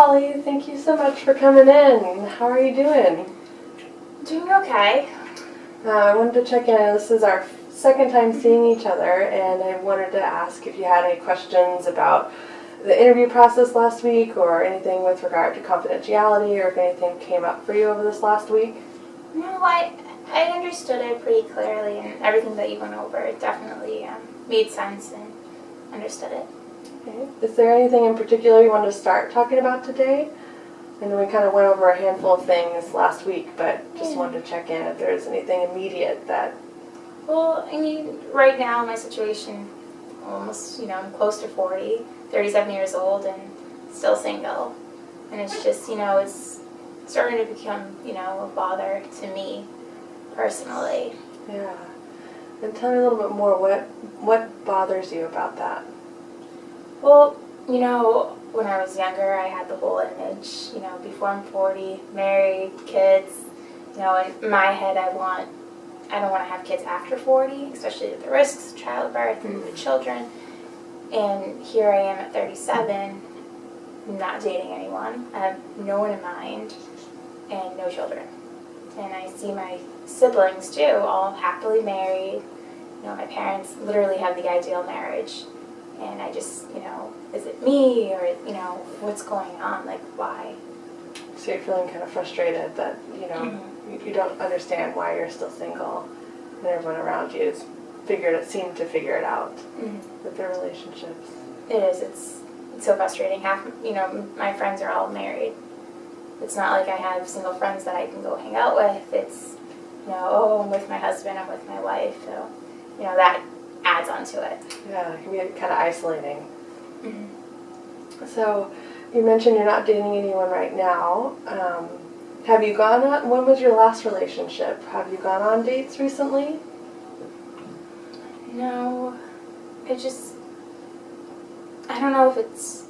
Holly. Thank you so much for coming in. How are you doing? Doing okay. I wanted to check in. This is our second time seeing each other, and I wanted to ask if you had any questions about the interview process last week or anything with regard to confidentiality, or if anything came up for you over this last week. No, I understood it pretty clearly, and everything that you went over definitely made sense and understood it. Okay. Is there anything in particular you wanted to start talking about today? I know we kind of went over a handful of things last week, but just wanted to check in if there's anything immediate that... Well, I mean, right now my situation, almost, I'm close to 40, 37 years old, and still single. And it's just, it's starting to become, a bother to me personally. Yeah. And tell me a little bit more, what bothers you about that? Well, when I was younger, I had the whole image, before I'm 40, married, kids. In my head, I don't want to have kids after 40, especially with the risks of childbirth and the children. And here I am at 37, not dating anyone. I have no one in mind and no children. And I see my siblings, too, all happily married. My parents literally have the ideal marriage. And I just, is it me or, what's going on? Like, why? So you're feeling kind of frustrated that, you don't understand why you're still single, and everyone around you seemed to figure it out with their relationships. It is. It's so frustrating. My friends are all married. It's not like I have single friends that I can go hang out with. It's, I'm with my husband, I'm with my wife. So, that adds on to it. Yeah, it can be kind of isolating. So, you mentioned you're not dating anyone right now. Have you gone on, when was your last relationship? Have you gone on dates recently? No, I don't know if it's,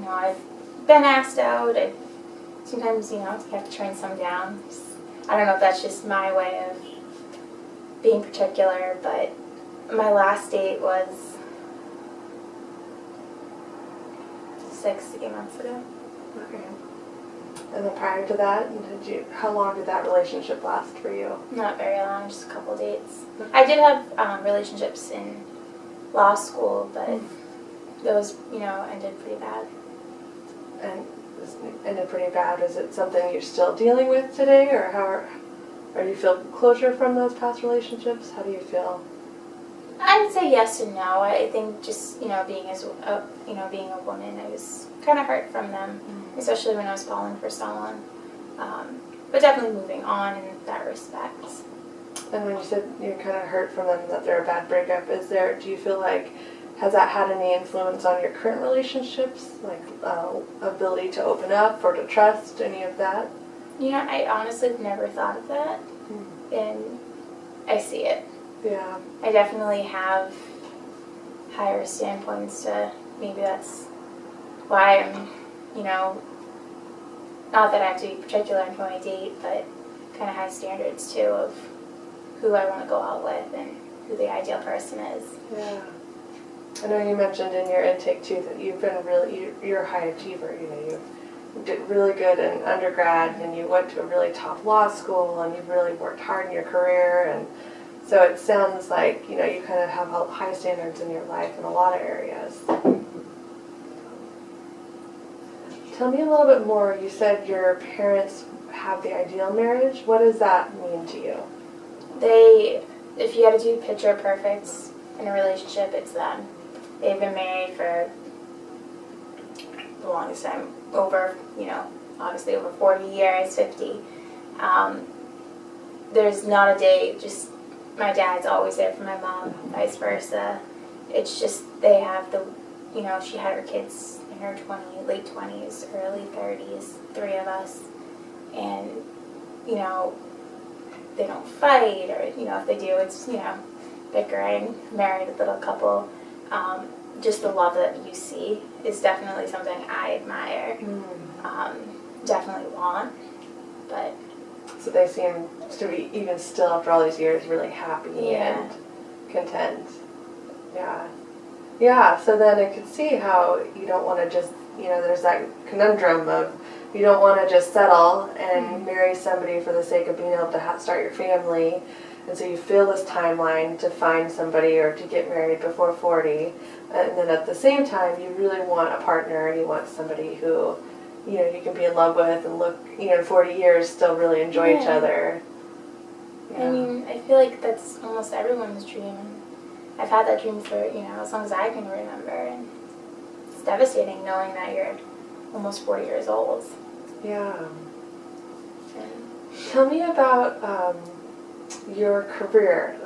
I've been asked out. Sometimes, you have to turn some down. I don't know if that's just my way of being particular, but my last date was 8 months ago. Okay. And then prior to that, how long did that relationship last for you? Not very long, just a couple dates. Okay. I did have relationships in law school, but those, ended pretty bad. And ended pretty bad. Is it something you're still dealing with today, or do you feel closure from those past relationships? How do you feel? I would say yes and no. I think just being a woman, I was kind of hurt from them, especially when I was falling for someone. But definitely moving on in that respect. And when you said you're kind of hurt from them, that they're a bad breakup, do you feel like, has that had any influence on your current relationships, like ability to open up or to trust, any of that? I honestly have never thought of that, and I see it. Yeah. I definitely have higher standpoints to, maybe that's why I'm, not that I have to be particular in who I date, but kind of high standards too of who I want to go out with and who the ideal person is. Yeah. I know you mentioned in your intake too that you've been you're a high achiever. You did really good in undergrad, and you went to a really top law school, and you've really worked hard in your career, and so it sounds like, you kind of have high standards in your life in a lot of areas. Tell me a little bit more. You said your parents have the ideal marriage. What does that mean to you? If you had to do picture perfect in a relationship, it's them. They've been married for the longest time, over, obviously over 40 years, 50. There's not a day, just my dad's always there for my mom, vice versa. It's just they have she had her kids in her late 20s, early 30s, 3 of us. And, they don't fight, or, if they do, it's, bickering, married little couple. Just the love that you see is definitely something I admire. Definitely want, but... So they seem to be, even still after all these years, really happy and content. Yeah. Yeah, so then I could see how you don't want to just there's that conundrum of you don't want to just settle and marry somebody for the sake of being able to start your family. And so you feel this timeline to find somebody or to get married before 40. And then at the same time, you really want a partner and you want somebody who, you can be in love with and look, in 40 years still really enjoy each other. I mean, I feel like that's almost everyone's dream. I've had that dream for, as long as I can remember. And it's devastating knowing that you're almost 40 years old. Yeah. Tell me about your career.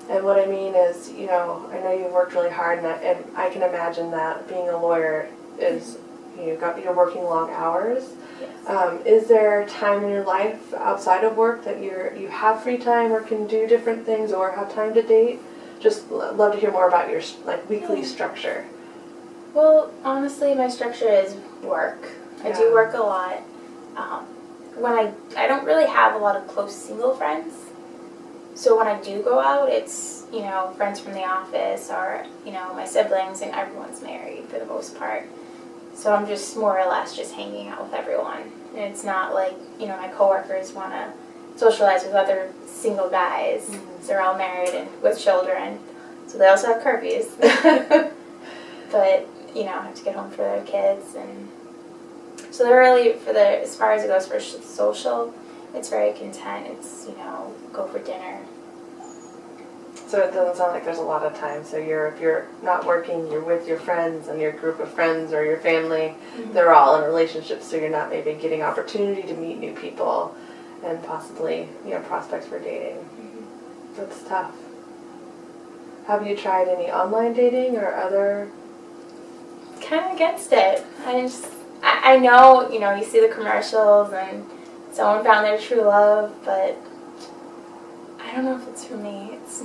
And what I mean is, I know you've worked really hard, and I can imagine that being a lawyer is, you're working long hours. Yes. Is there time in your life outside of work that you have free time or can do different things or have time to date? Just love to hear more about your weekly structure. Well, honestly, my structure is work. I do work a lot. When I don't really have a lot of close single friends. So when I do go out, it's, friends from the office or, my siblings, and everyone's married for the most part. So I'm just more or less just hanging out with everyone. And it's not like, my coworkers want to socialize with other single guys. Mm-hmm. So they're all married and with children. So they also have curfews. But, have to get home for their kids. And so they're really, as far as it goes for social, it's very content. It's, go for dinner. So it doesn't sound like there's a lot of time. So if you're not working, you're with your friends and your group of friends or your family. Mm-hmm. They're all in relationships, so you're not maybe getting opportunity to meet new people and possibly, prospects for dating. Mm-hmm. That's tough. Have you tried any online dating or other? Kind of against it. I know, you see the commercials and someone found their true love, but I don't know if it's for me. It's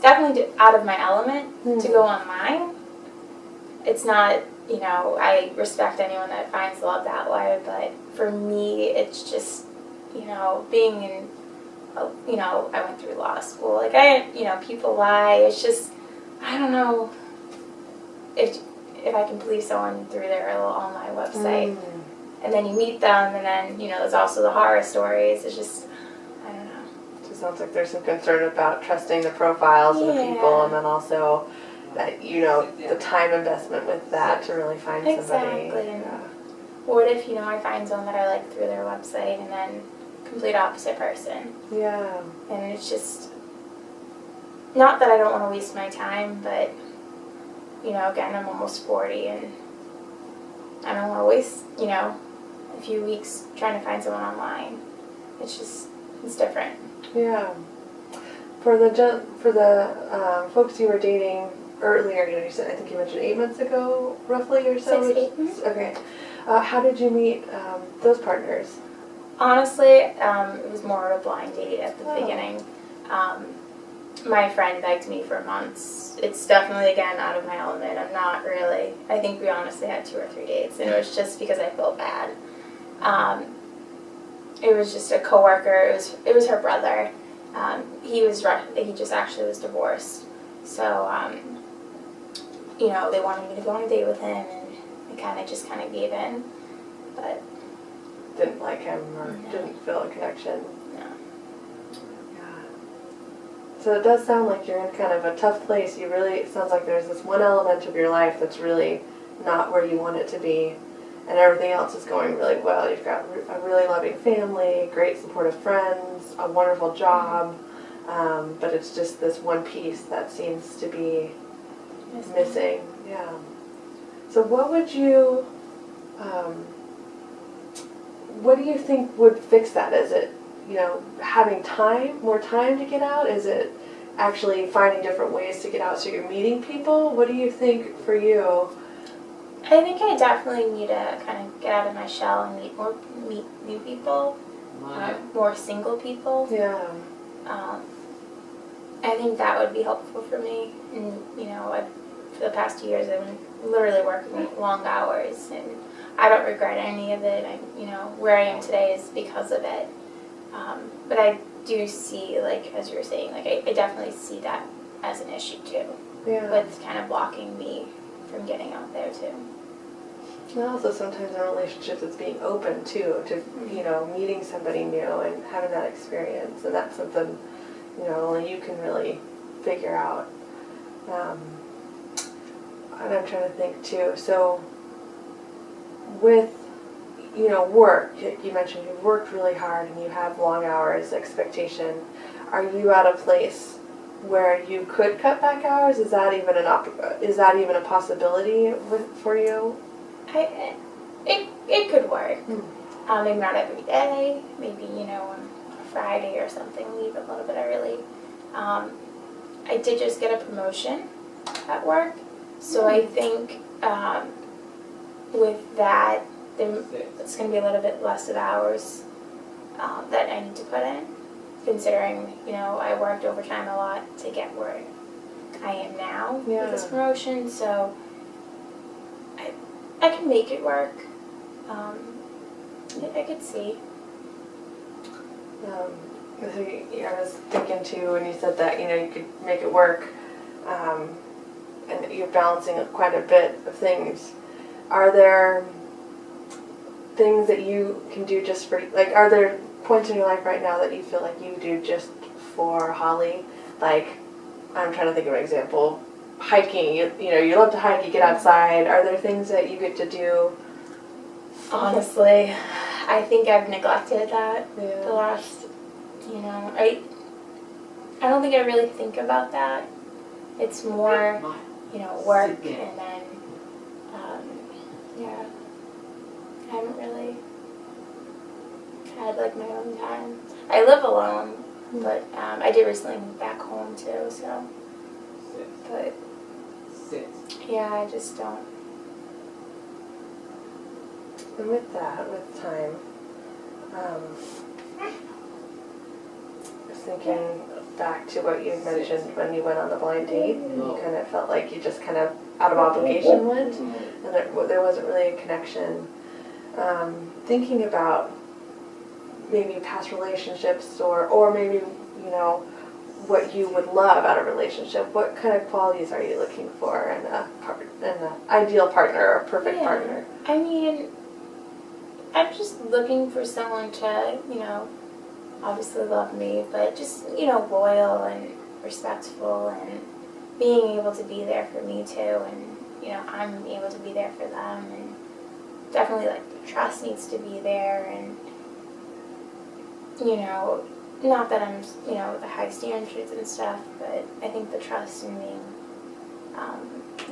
definitely out of my element to go online. It's not, I respect anyone that finds love that way, but for me, it's just, being in, I went through law school. People lie. It's just, I don't know if I can believe someone through their little online website. And then you meet them, and then, there's also the horror stories. It's just, I don't know. It just sounds like there's some concern about trusting the profiles of the people, and then also that, the time investment with that to really find somebody. Exactly. Yeah. What if, I find someone that I like through their website, and then complete opposite person? Yeah. And it's just, not that I don't want to waste my time, but, again, I'm almost 40, and I don't want to waste, a few weeks trying to find someone online. It's different. Yeah. For the folks you were dating earlier, you said, I think you mentioned 8 months ago, roughly, or so? 6 to 8 months. Okay. How did you meet those partners? Honestly, it was more of a blind date at the beginning. My friend begged me for months. It's definitely, again, out of my element. I'm not really. I think we honestly had 2 or 3 dates, and it was just because I felt bad. It was just a coworker. It was her brother. He just actually was divorced. So, they wanted me to go on a date with him, and I just gave in. But didn't like him or didn't feel a connection. So it does sound like you're in kind of a tough place. It sounds like there's this one element of your life that's really not where you want it to be, and everything else is going really well. You've got a really loving family, great supportive friends, a wonderful job, but it's just this one piece that seems to be missing. Yeah. So what do you think would fix that? Is it having more time to get out? Is it actually finding different ways to get out so you're meeting people? What do you think for you? I think I definitely need to kind of get out of my shell and meet new people, more single people. Yeah. I think that would be helpful for me. And, for the past 2 years, I've been literally working long hours, and I don't regret any of it. Where I am today is because of it. But I do see, as you were saying, I definitely see that as an issue too. Yeah. With kind of blocking me from getting out there too. And also sometimes in relationships it's being open too to, you know, meeting somebody new and having that experience, and that's something, you know, only you can really figure out. And I'm trying to think too, so with, you know, work, you mentioned you've worked really hard and you have long hours expectation. Are you at a place where you could cut back hours? Is that even a possibility for you? It could work. Maybe not every day. Maybe, you know, on a Friday or something, leave a little bit early. I did just get a promotion at work, so I think with that, it's going to be a little bit less of hours that I need to put in, considering, you know, I worked overtime a lot to get where I am now with this promotion, so I can make it work. I could see. I was thinking too when you said that, you know, you could make it work, and you're balancing quite a bit of things. Are there things that you can do just for, like, are there points in your life right now that you feel like you do just for Holly? Like, I'm trying to think of an example. Hiking, you know, you love to hike, you get outside. Are there things that you get to do? Honestly, I think I've neglected that Yeah. the last, you know, I don't think I really think about that. It's more, you know, work and then, yeah, I haven't really had like my own time. I live alone, but I did recently move back home too, so, but yeah, I just don't. And with that, with time, I was thinking back to what you mentioned when you went on the blind date, and you kind of felt like you just kind of out of obligation went, and there wasn't really a connection. Thinking about maybe past relationships, or maybe, you know, what you would love out of a relationship. What kind of qualities are you looking for in an ideal partner or a perfect partner? I mean, I'm just looking for someone to, you know, obviously love me, but just, you know, loyal and respectful and being able to be there for me too, and, you know, I'm able to be there for them, and definitely, like, the trust needs to be there, and, you know, not that I'm, you know, the high standards and stuff, but I think the trust in being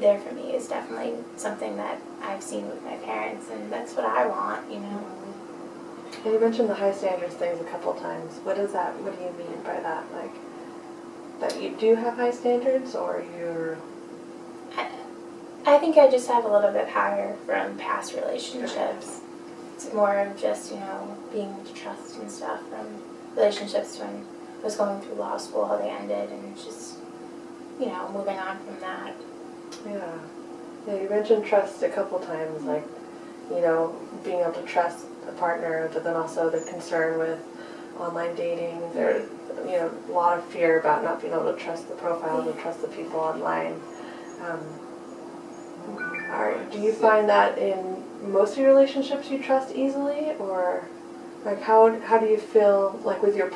there for me is definitely something that I've seen with my parents, and that's what I want, you know. And you mentioned the high standards things a couple times. What do you mean by that? Like, that you do have high standards, or you're... I think I just have a little bit higher from past relationships. It's more of just, you know, being able to trust and stuff from relationships when I was going through law school, how they ended, and just, you know, moving on from that. Yeah, you mentioned trust a couple times, like, you know, being able to trust a partner, but then also the concern with online dating. There's, you know, a lot of fear about not being able to trust the profiles and trust the people online. Do you find that in most of your relationships you trust easily, or like how do you feel like with your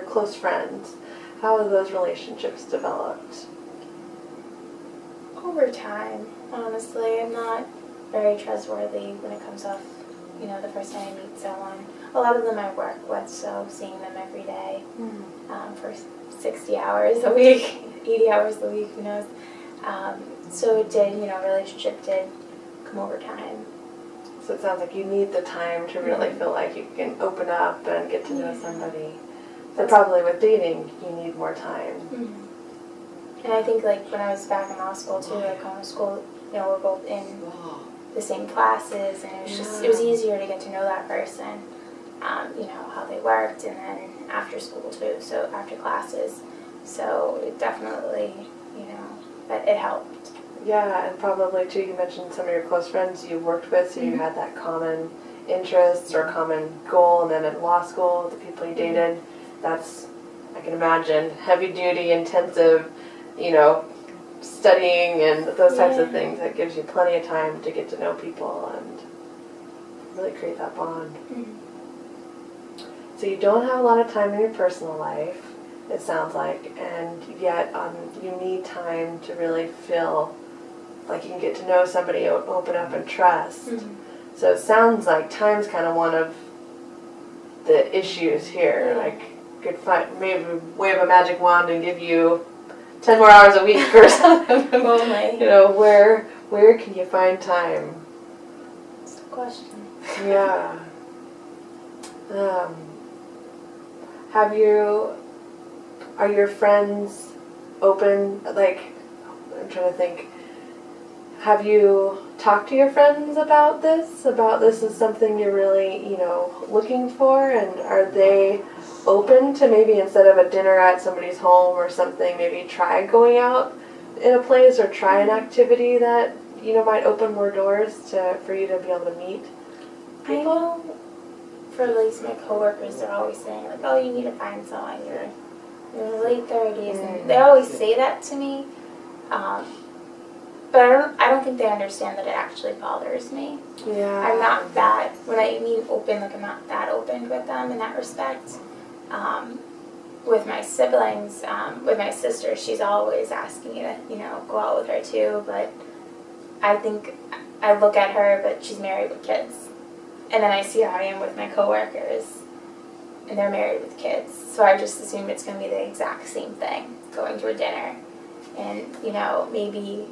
close friends? How have those relationships developed? Over time, honestly, I'm not very trustworthy when it comes off, you know, the first time I meet someone. A lot of them I work with, so seeing them every day for 60 hours a week, 80 hours a week, who knows. So it did, you know, relationship did come over time. So it sounds like you need the time to really feel like you can open up and get to know somebody. So probably with dating, you need more time. And I think, like, when I was back in law school too, like going to school, you know, we're both in the same classes, and it was just, it was easier to get to know that person, you know, how they worked, and then after school too, so after classes. So it definitely, you know, that it helped. Yeah, and probably too, you mentioned some of your close friends you worked with, so you had that common interests or common goal, and then in law school, the people you dated, that's, I can imagine, heavy duty, intensive, you know, studying and those types of Yeah. things. That gives you plenty of time to get to know people and really create that bond. Mhm. So you don't have a lot of time in your personal life, it sounds like, and yet you need time to really feel like you can get to know somebody, open up and trust. Mhm. So it sounds like time's kind of one of the issues here. Yeah. Like, could maybe wave a magic wand and give you 10 more hours a week or something. Only. You know, where can you find time? That's the question. Yeah. Are your friends open, like, I'm trying to think, have you talked to your friends about this is something you're really, looking for, and are they open to maybe instead of a dinner at somebody's home or something, maybe try going out in a place or try an activity that, might open more doors for you to be able to meet I people? know for at least my coworkers, they're always saying, like, oh, you need to find someone, you're in your late 30s, and they always say that to me. But I don't think they understand that it actually bothers me. Yeah. I'm not that, when I mean open, like I'm not that open with them in that respect. With my siblings, with my sister, she's always asking me to, go out with her too, but I think I look at her, but she's married with kids. And then I see how I am with my coworkers, and they're married with kids. So I just assume it's going to be the exact same thing, going to a dinner. And, maybe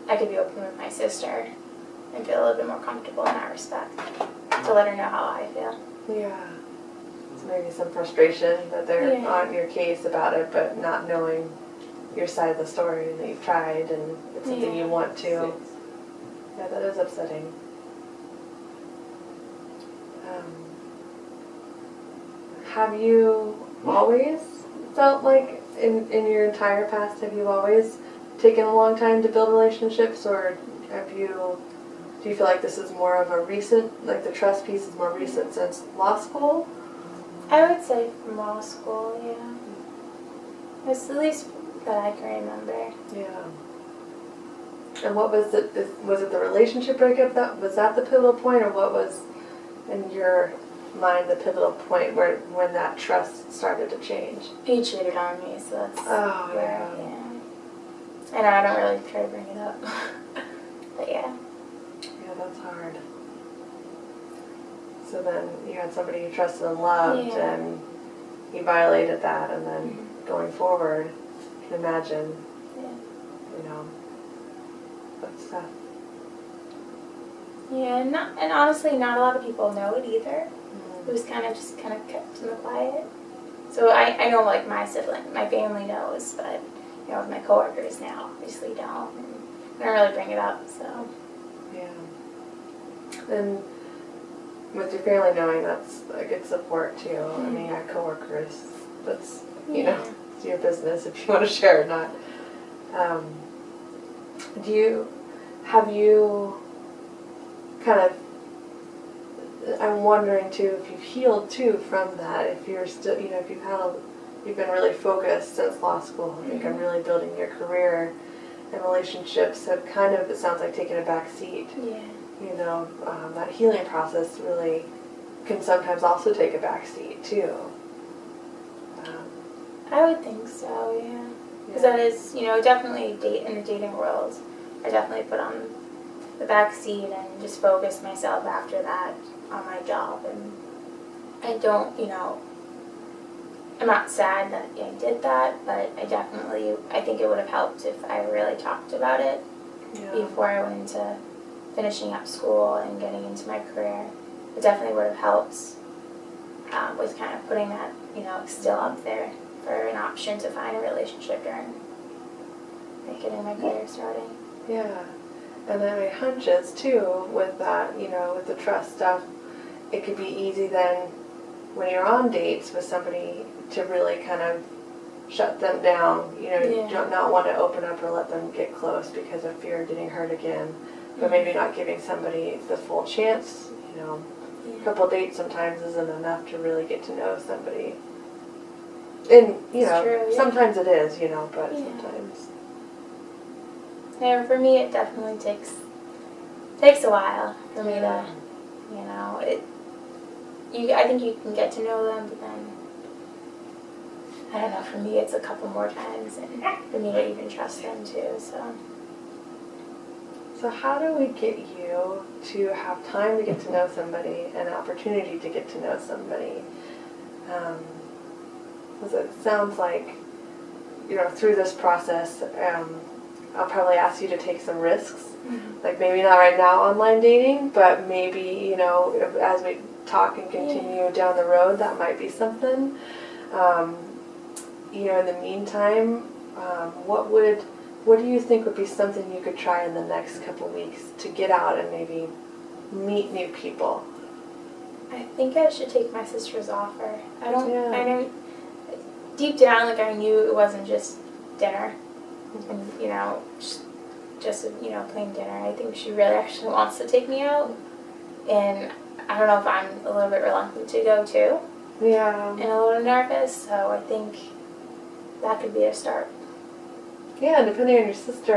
I could be open with my sister and feel a little bit more comfortable in that respect, to let her know how I feel. Yeah. So maybe some frustration that they're on your case about it, but not knowing your side of the story, and that you've tried and it's something you want to. Yeah, that is upsetting. Have you always felt like in your entire past, have you always taken a long time to build relationships, or do you feel like this is more of a recent, like the trust piece is more recent since law school? I would say from law school, yeah. It's the least that I can remember. Yeah. And what was it? Was it the relationship breakup was that the pivotal point, or what was in your mind the pivotal point when that trust started to change? He cheated on me, so that's yeah. I know I don't really try to bring it up, but yeah. Yeah, that's hard. So then you had somebody you trusted and loved, and he violated that, and then going forward, you can imagine, that's tough. Yeah, and honestly, not a lot of people know it either. It was kind of kept in the quiet. So I know, like, my family knows, but, with my coworkers now, obviously don't. And I don't really bring it up, so. Yeah. And with your family knowing, that's a good support, too. Mm-hmm. I mean, your coworkers, that's, it's your business if you want to share or not. Have you kind of, I'm wondering too if you've healed too from that, if you're still, if you've been really focused since law school, I think I'm really building your career, and relationships have kind of, it sounds like, taken a back seat. Yeah. That healing process really can sometimes also take a back seat too. I would think so, yeah. Because that is, definitely in the dating world, I definitely put on the back seat and just focus myself after that on my job. And I don't, I'm not sad that I did that, but I think it would have helped if I really talked about it before I went into finishing up school and getting into my career. It definitely would have helped with kind of putting that, still up there for an option to find a relationship during getting my career starting. Yeah. And then my hunch is too, with that, with the trust stuff, it could be easy then when you're on dates with somebody to really kind of shut them down. You don't not want to open up or let them get close because of fear of getting hurt again. But maybe not giving somebody the full chance, A couple of dates sometimes isn't enough to really get to know somebody. And, It's true, sometimes it is, but sometimes. Yeah, for me, it definitely takes a while for me to, you know, I think you can get to know them, but then, I don't know, for me it's a couple more times, and for me to even trust them too, so. So how do we get you to have time to get to know somebody, an opportunity to get to know somebody? Because it sounds like, through this process, I'll probably ask you to take some risks. Mm-hmm. Like maybe not right now online dating, but maybe, as we talk and continue down the road, that might be something. In the meantime, what do you think would be something you could try in the next couple weeks to get out and maybe meet new people? I think I should take my sister's offer. I know deep down, like, I knew it wasn't just dinner and, just plain dinner. I think she really actually wants to take me out, and I don't know if I'm a little bit reluctant to go too. Yeah. And a little nervous, so I think that could be a start. Yeah, and depending on your sister,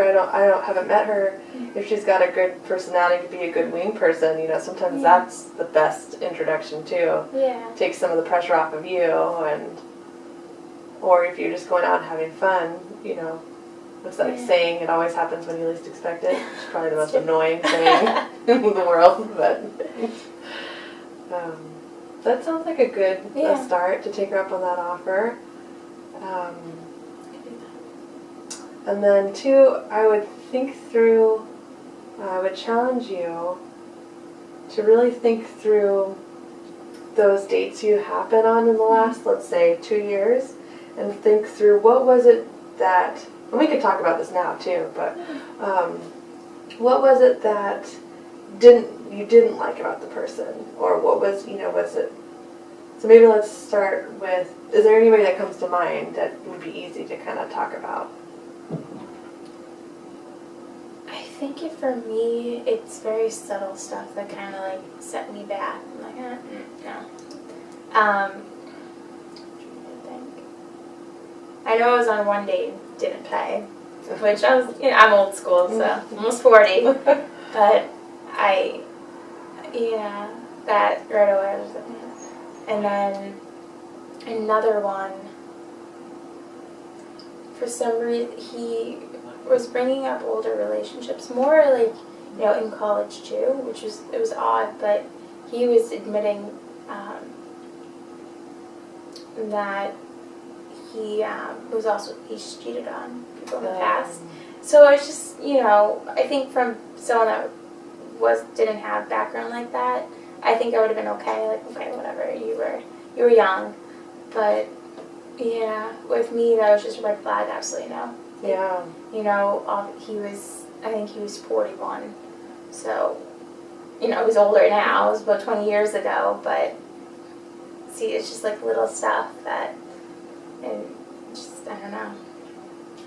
haven't met her. If she's got a good personality to be a good wing person, sometimes that's the best introduction too. Yeah. Take some of the pressure off of you, or if you're just going out and having fun, what's that saying? It always happens when you least expect it. It's probably the most annoying thing in the world, but that sounds like a good start to take her up on that offer. And then two, I would challenge you to really think through those dates you have been on in the last, let's say, 2 years, and think through what was it that, and we could talk about this now too, but what was it that you didn't like about the person, or what was it? So maybe let's start with, is there anybody that comes to mind that would be easy to kind of talk about? I think for me, it's very subtle stuff that kind of like set me back. I'm like, no. I know I was on one date and didn't pay, which I'm old school, so almost 40. But that right away I was like, and then another one, for some reason, he was bringing up older relationships, more like, in college too, which was odd, but he was admitting that he's cheated on people in the past. So I just, I think from someone that didn't have background like that, I think I would have been okay, like, okay, whatever, you were young, but yeah, with me that was just a red flag, absolutely no. Yeah. I think he was 41, so, he's older now, it was about 20 years ago, but see, it's just like little stuff that, and just, I don't know.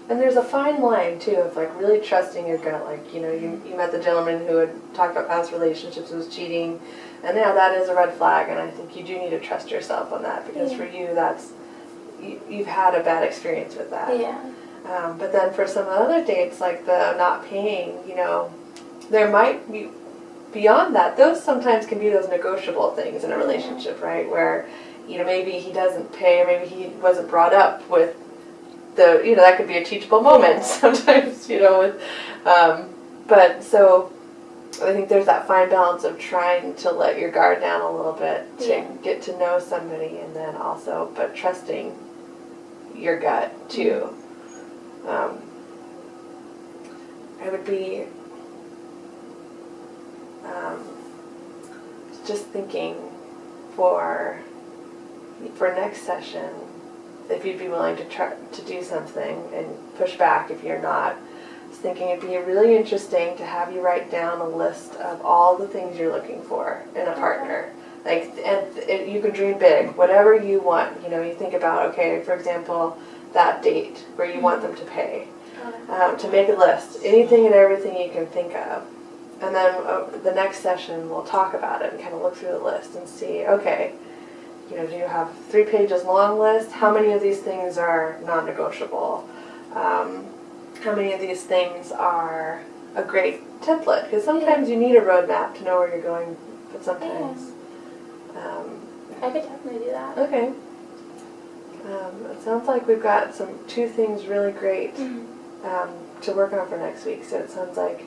And there's a fine line too of like really trusting your gut. Like, you met the gentleman who had talked about past relationships and was cheating, and now that is a red flag, and I think you do need to trust yourself on that, because for you you've had a bad experience with that. Yeah. But then for some other dates, like the not paying, there might be, beyond that, those sometimes can be those negotiable things in a relationship, right? Where, maybe he doesn't pay, or maybe he wasn't brought up with that could be a teachable moment sometimes, but so I think there's that fine balance of trying to let your guard down a little bit to get to know somebody, and then also, but trusting your gut too. I would be just thinking for next session, if you'd be willing to try to do something and push back if you're not. I was thinking it'd be really interesting to have you write down a list of all the things you're looking for in a partner. Like, and you can dream big, whatever you want. You think about, okay, for example, that date where you want them to pay. To make a list, anything and everything you can think of. And then the next session we'll talk about it and kind of look through the list and see, okay, do you have 3 pages long list? How many of these things are non-negotiable? how many of these things are a great template, because sometimes you need a roadmap to know where you're going, but sometimes. I could definitely do that. Okay. It sounds like we've got two things really great to work on for next week. So it sounds like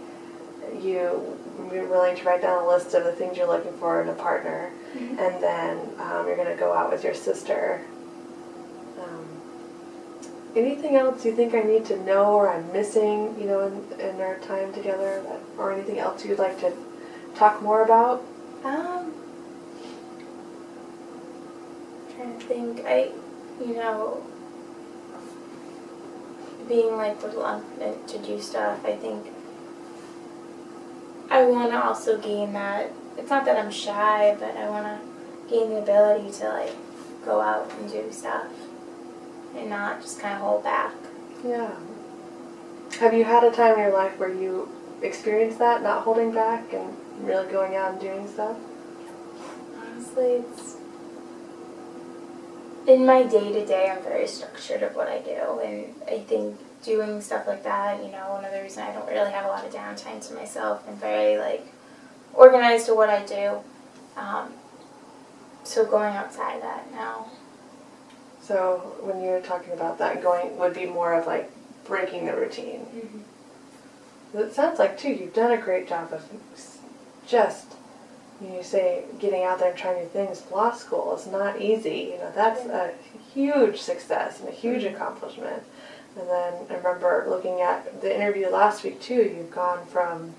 you're willing to write down a list of the things you're looking for in a partner, and then you're going to go out with your sister. Anything else you think I need to know or I'm missing, in our time together, or anything else you'd like to talk more about? Trying to think. Being like to do stuff, I think I want to also gain that. It's not that I'm shy, but I want to gain the ability to like go out and do stuff and not just kind of hold back. Yeah. Have you had a time in your life where you experienced that, not holding back and really going out and doing stuff? Honestly, it's in my day-to-day, I'm very structured of what I do, and I think doing stuff like that, one of the reasons I don't really have a lot of downtime to myself. I'm very, organized to what I do, so going outside of that now. So when you're talking about that, going would be more of like breaking the routine. Mm-hmm. It sounds like, too, you've done a great job of just, you say, getting out there and trying new things. Law school is not easy. That's a huge success and a huge accomplishment. And then I remember looking at the interview last week, too. You've gone from,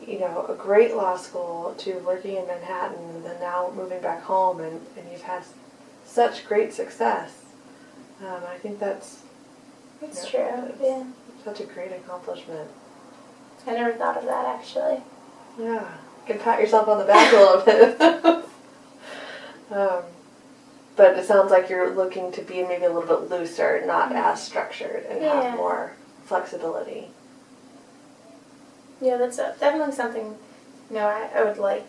a great law school to working in Manhattan, and then now moving back home, and you've had such great success. I think that's true. Yeah. Such a great accomplishment. I never thought of that, actually. Yeah. You can pat yourself on the back a little bit. But it sounds like you're looking to be maybe a little bit looser, not as structured, and have more flexibility. Yeah, that's definitely something, I would like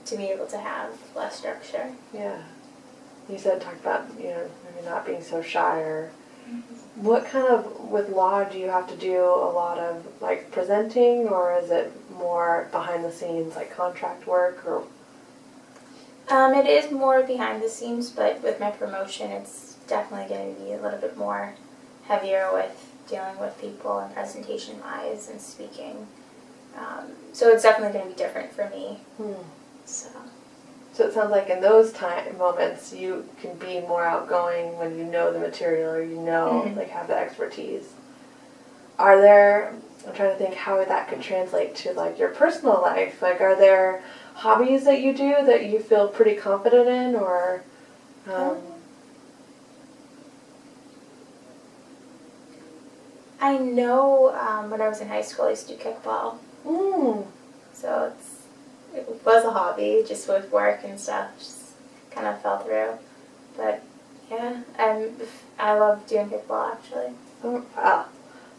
to be able to have less structure. Yeah. You talked about, maybe not being so shy, or what kind of, with law, do you have to do a lot of, presenting, or is it more behind the scenes, contract work, or? It is more behind the scenes, but with my promotion, it's definitely going to be a little bit more heavier with dealing with people and presentation-wise and speaking. So it's definitely going to be different for me. So it sounds like in those moments you can be more outgoing when you know the material, or have the expertise. I'm trying to think how that could translate to your personal life. Are there hobbies that you do that you feel pretty confident in, or? I know when I was in high school I used to do kickball. So it was a hobby, just with work and stuff, just kind of fell through. But yeah, I love doing kickball, actually. Oh, wow.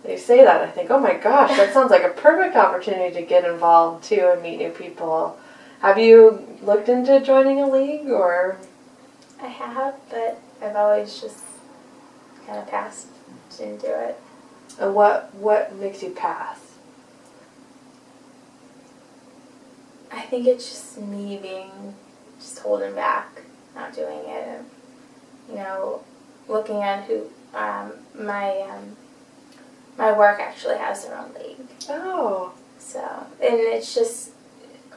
When you say that, I think, oh my gosh, that sounds like a perfect opportunity to get involved too and meet new people. Have you looked into joining a league, or? I have, but I've always just kind of passed, didn't do it. And what makes you pass? I think it's just me being just holding back, not doing it. And, looking at who my work actually has their own league. Oh. So, and it's just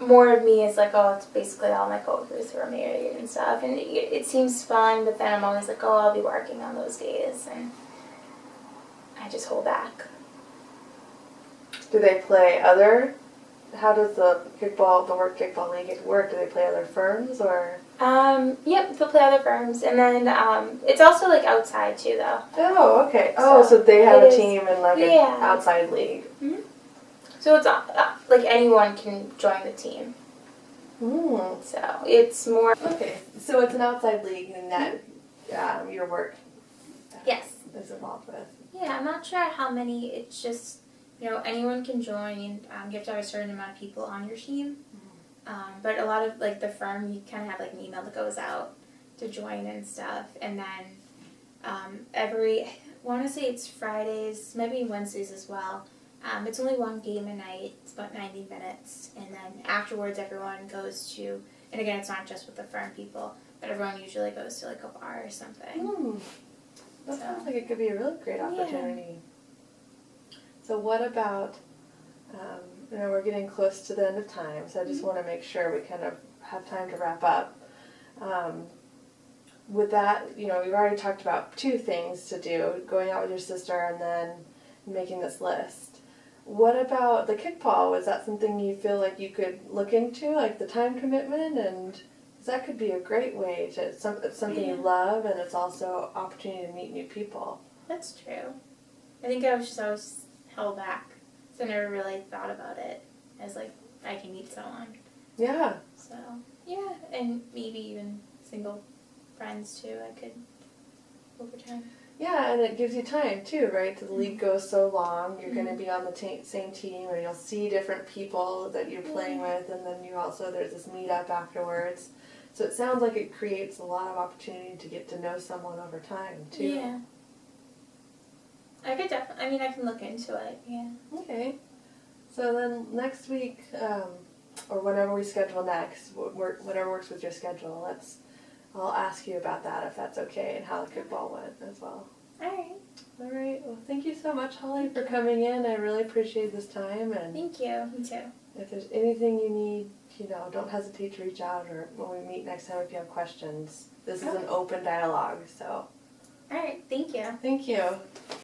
more of me is it's basically all my coworkers who are married and stuff, and it seems fun, but then I'm always I'll be working on those days, and I just hold back. Do they play how does the work kickball league work? Do they play other firms, or? Yep, they'll play other firms, and then it's also outside too, though. Oh, okay. So they have a team in an outside league. Mm-hmm. So it's anyone can join the team. So it's more. Okay, so it's an outside league, and that your work. Is involved with. Yeah, I'm not sure how many. It's just anyone can join. You have to have a certain amount of people on your team. But a lot of the firm, you kind of have an email that goes out to join and stuff, and then want to say it's Fridays, maybe Wednesdays as well. It's only one game a night. It's about 90 minutes. And then afterwards, everyone goes to, and again, it's not just with the firm people, but everyone usually goes to like a bar or something. That sounds like it could be a really great opportunity. Yeah. So what about, we're getting close to the end of time, so I just want to make sure we kind of have time to wrap up. With that, we've already talked about 2 things to do, going out with your sister and then making this list. What about the kickball? Was that something you feel like you could look into, like the time commitment? And 'cause that could be a great way to, it's something you love, and it's also an opportunity to meet new people. That's true. I think I was just always held back, so I never really thought about it as like, I can meet someone. Yeah. So, yeah, and maybe even single friends too, I could, over time. Yeah, and it gives you time too, right? The league goes so long, you're going to be on the same team, and you'll see different people that you're playing with, and then there's this meetup afterwards. So it sounds like it creates a lot of opportunity to get to know someone over time too. Yeah. I could definitely, I can look into it, yeah. Okay. So then next week, or whenever we schedule next, whatever works with your schedule, I'll ask you about that if that's okay, and how the kickball went as well. Alright. Alright, well thank you so much, Holly, for coming in. I really appreciate this time. And thank you, me too. If there's anything you need, don't hesitate to reach out, or when we meet next time if you have questions. This is an open dialogue, so. Alright, thank you. Thank you.